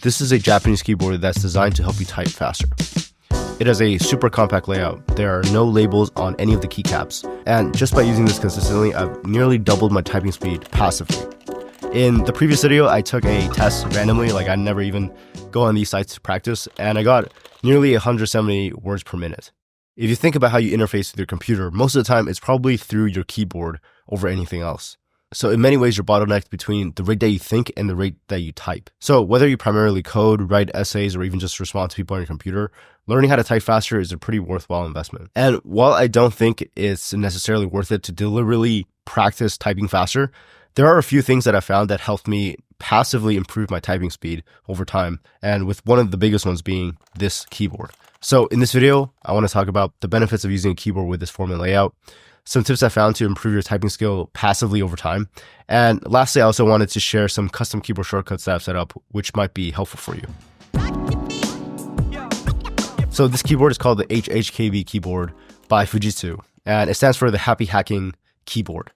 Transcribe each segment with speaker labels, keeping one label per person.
Speaker 1: This is a Japanese keyboard that's designed to help you type faster. It has a super compact layout. There are no labels on any of the keycaps, and just by using this consistently, I've nearly doubled my typing speed passively. In the previous video, I took a test randomly, like I never even go on these sites to practice, and I got nearly 170 words per minute. If you think about how you interface with your computer, most of the time it's probably through your keyboard over anything else. So in many ways, you're bottlenecked between the rate that you think and the rate that you type. So whether you primarily code, write essays, or even just respond to people on your computer, learning how to type faster is a pretty worthwhile investment. And while I don't think it's necessarily worth it to deliberately practice typing faster, there are a few things that I found that helped me passively improve my typing speed over time, and with one of the biggest ones being this keyboard. So in this video, I want to talk about the benefits of using a keyboard with this form and layout, some tips I found to improve your typing skill passively over time, and lastly, I also wanted to share some custom keyboard shortcuts that I've set up, which might be helpful for you. So this keyboard is called the hhkb keyboard by Fujitsu, and it stands for the Happy Hacking Keyboard.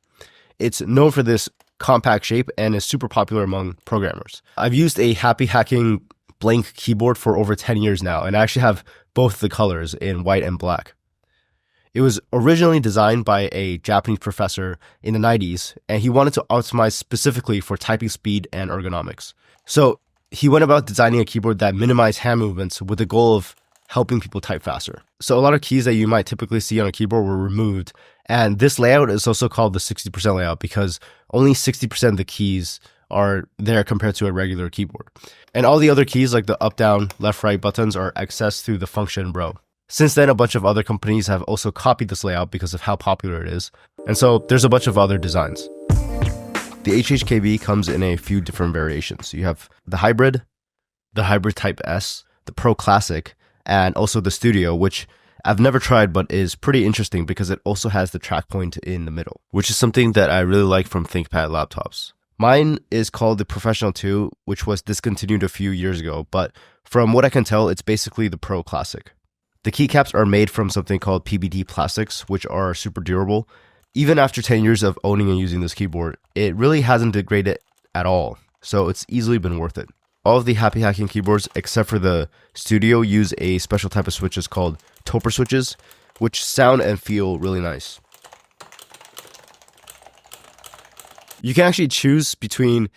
Speaker 1: It's known for this compact shape and is super popular among programmers. I've used a Happy Hacking blank keyboard for over 10 years now, and I actually have both the colors in white and black. It was originally designed by a Japanese professor in the 90s, and he wanted to optimize specifically for typing speed and ergonomics. So he went about designing a keyboard that minimized hand movements with the goal of helping people type faster. So a lot of keys that you might typically see on a keyboard were removed, and this layout is also called the 60% layout because only 60% of the keys are there compared to a regular keyboard. And all the other keys like the up, down, left, right buttons are accessed through the function row. Since then, a bunch of other companies have also copied this layout because of how popular it is. And so there's a bunch of other designs. The hhkb comes in a few different variations. You have the Hybrid Type S, the Pro Classic, and also the Studio, which I've never tried but is pretty interesting because it also has the track point in the middle, which is something that I really like from ThinkPad laptops. Mine is called the Professional 2, which was discontinued a few years ago, but from what I can tell, it's basically the Pro Classic. The keycaps are made from something called PBD plastics, which are super durable. Even after 10 years of owning and using this keyboard, it really hasn't degraded at all, so it's easily been worth it. All of the Happy Hacking keyboards, except for the Studio, use a special type of switches called Topper switches, which sound and feel really nice. You can actually choose between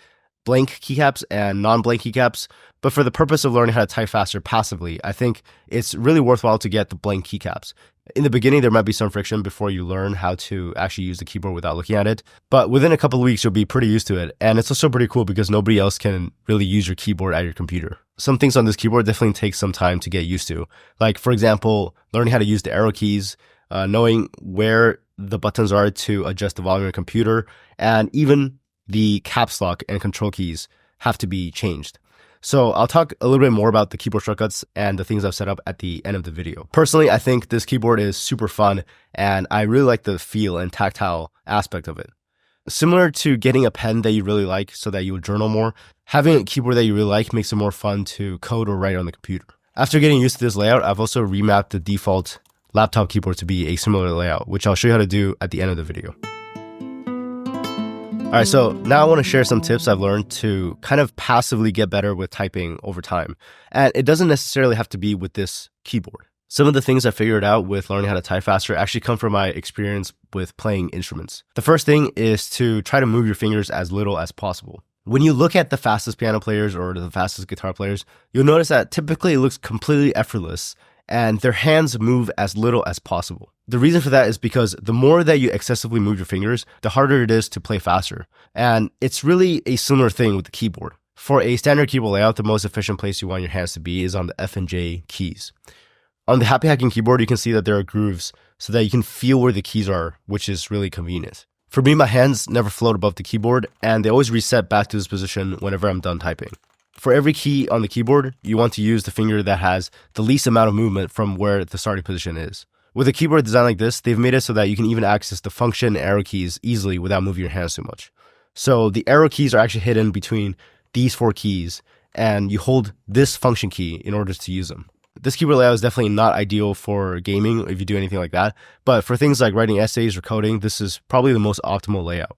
Speaker 1: blank keycaps and non-blank keycaps, but for the purpose of learning how to type faster passively, I think it's really worthwhile to get the blank keycaps. In the beginning, there might be some friction before you learn how to actually use the keyboard without looking at it, but within a couple of weeks, you'll be pretty used to it, and it's also pretty cool because nobody else can really use your keyboard at your computer. Some things on this keyboard definitely take some time to get used to, like, for example, learning how to use the arrow keys, knowing where the buttons are to adjust the volume of your computer, and even the caps lock and control keys have to be changed. So I'll talk a little bit more about the keyboard shortcuts and the things I've set up at the end of the video. Personally, I think this keyboard is super fun, and I really like the feel and tactile aspect of it. Similar to getting a pen that you really like so that you will journal more, having a keyboard that you really like makes it more fun to code or write on the computer. After getting used to this layout, I've also remapped the default laptop keyboard to be a similar layout, which I'll show you how to do at the end of the video. Alright, so now I want to share some tips I've learned to kind of passively get better with typing over time. And it doesn't necessarily have to be with this keyboard. Some of the things I figured out with learning how to type faster actually come from my experience with playing instruments. The first thing is to try to move your fingers as little as possible. When you look at the fastest piano players or the fastest guitar players, you'll notice that typically it looks completely effortless, and their hands move as little as possible. The reason for that is because the more that you excessively move your fingers, the harder it is to play faster. And it's really a similar thing with the keyboard. For a standard keyboard layout, the most efficient place you want your hands to be is on the F and J keys. On the Happy Hacking keyboard, you can see that there are grooves so that you can feel where the keys are, which is really convenient. For me, my hands never float above the keyboard, and they always reset back to this position whenever I'm done typing. For every key on the keyboard, you want to use the finger that has the least amount of movement from where the starting position is. With a keyboard designed like this, they've made it so that you can even access the function and arrow keys easily without moving your hands too much. So the arrow keys are actually hidden between these 4 keys, and you hold this function key in order to use them. This keyboard layout is definitely not ideal for gaming if you do anything like that, but for things like writing essays or coding, this is probably the most optimal layout.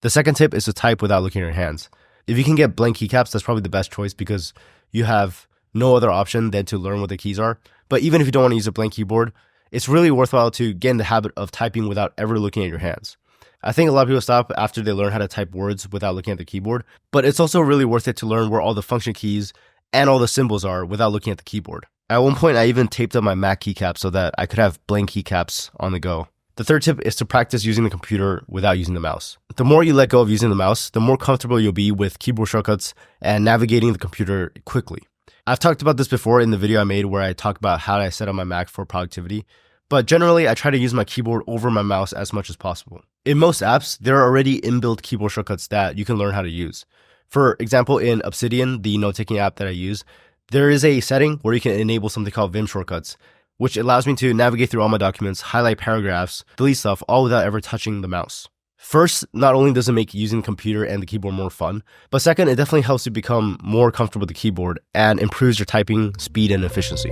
Speaker 1: The second tip is to type without looking at your hands. If you can get blank keycaps, that's probably the best choice because you have no other option than to learn what the keys are. But even if you don't want to use a blank keyboard, it's really worthwhile to get in the habit of typing without ever looking at your hands. I think a lot of people stop after they learn how to type words without looking at the keyboard, but it's also really worth it to learn where all the function keys and all the symbols are without looking at the keyboard. At one point, I even taped up my Mac keycaps so that I could have blank keycaps on the go. The third tip is to practice using the computer without using the mouse. The more you let go of using the mouse, the more comfortable you'll be with keyboard shortcuts and navigating the computer quickly. I've talked about this before in the video I made where I talk about how I set up my Mac for productivity, but generally I try to use my keyboard over my mouse as much as possible. In most apps, there are already inbuilt keyboard shortcuts that you can learn how to use. For example, in Obsidian, the note-taking app that I use, there is a setting where you can enable something called Vim shortcuts, which allows me to navigate through all my documents, highlight paragraphs, delete stuff, all without ever touching the mouse. First, not only does it make using the computer and the keyboard more fun, but second, it definitely helps you become more comfortable with the keyboard and improves your typing speed and efficiency.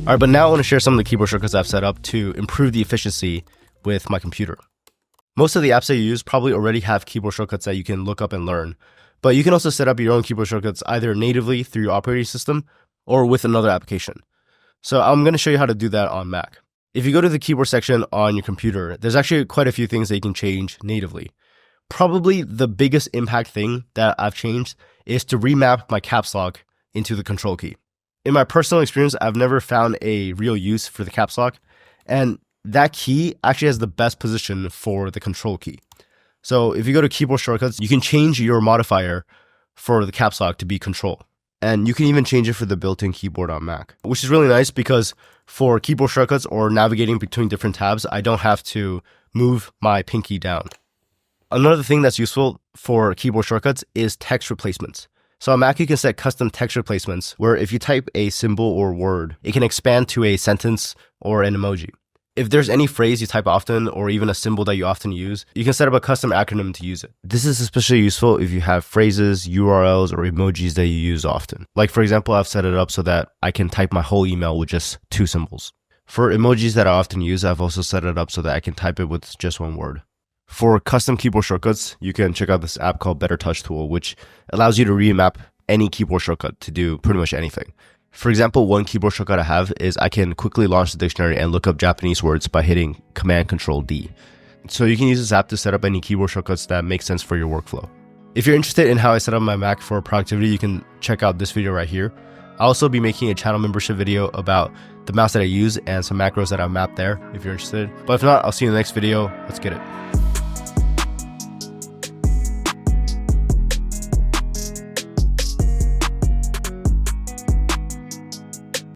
Speaker 1: All right, but now I want to share some of the keyboard shortcuts I've set up to improve the efficiency with my computer. Most of the apps that you use probably already have keyboard shortcuts that you can look up and learn, but you can also set up your own keyboard shortcuts either natively through your operating system or with another application. So I'm going to show you how to do that on Mac. If you go to the keyboard section on your computer, there's actually quite a few things that you can change natively. Probably the biggest impact thing that I've changed is to remap my caps lock into the control key. In my personal experience, I've never found a real use for the caps lock, and that key actually has the best position for the control key. So if you go to keyboard shortcuts, you can change your modifier for the caps lock to be control. And you can even change it for the built-in keyboard on Mac, which is really nice because for keyboard shortcuts or navigating between different tabs, I don't have to move my pinky down. Another thing that's useful for keyboard shortcuts is text replacements. So on Mac, you can set custom text replacements where if you type a symbol or word, it can expand to a sentence or an emoji. If there's any phrase you type often or even a symbol that you often use, you can set up a custom acronym to use it. This is especially useful if you have phrases, URLs, or emojis that you use often. Like for example, I've set it up so that I can type my whole email with just 2 symbols. For emojis that I often use, I've also set it up so that I can type it with just 1 word. For custom keyboard shortcuts, you can check out this app called Better Touch Tool, which allows you to remap any keyboard shortcut to do pretty much anything. For example, one keyboard shortcut I have is I can quickly launch the dictionary and look up Japanese words by hitting Command-Control-D. So you can use this app to set up any keyboard shortcuts that make sense for your workflow. If you're interested in how I set up my Mac for productivity, you can check out this video right here. I'll also be making a channel membership video about the mouse that I use and some macros that I've mapped there if you're interested. But if not, I'll see you in the next video. Let's get it.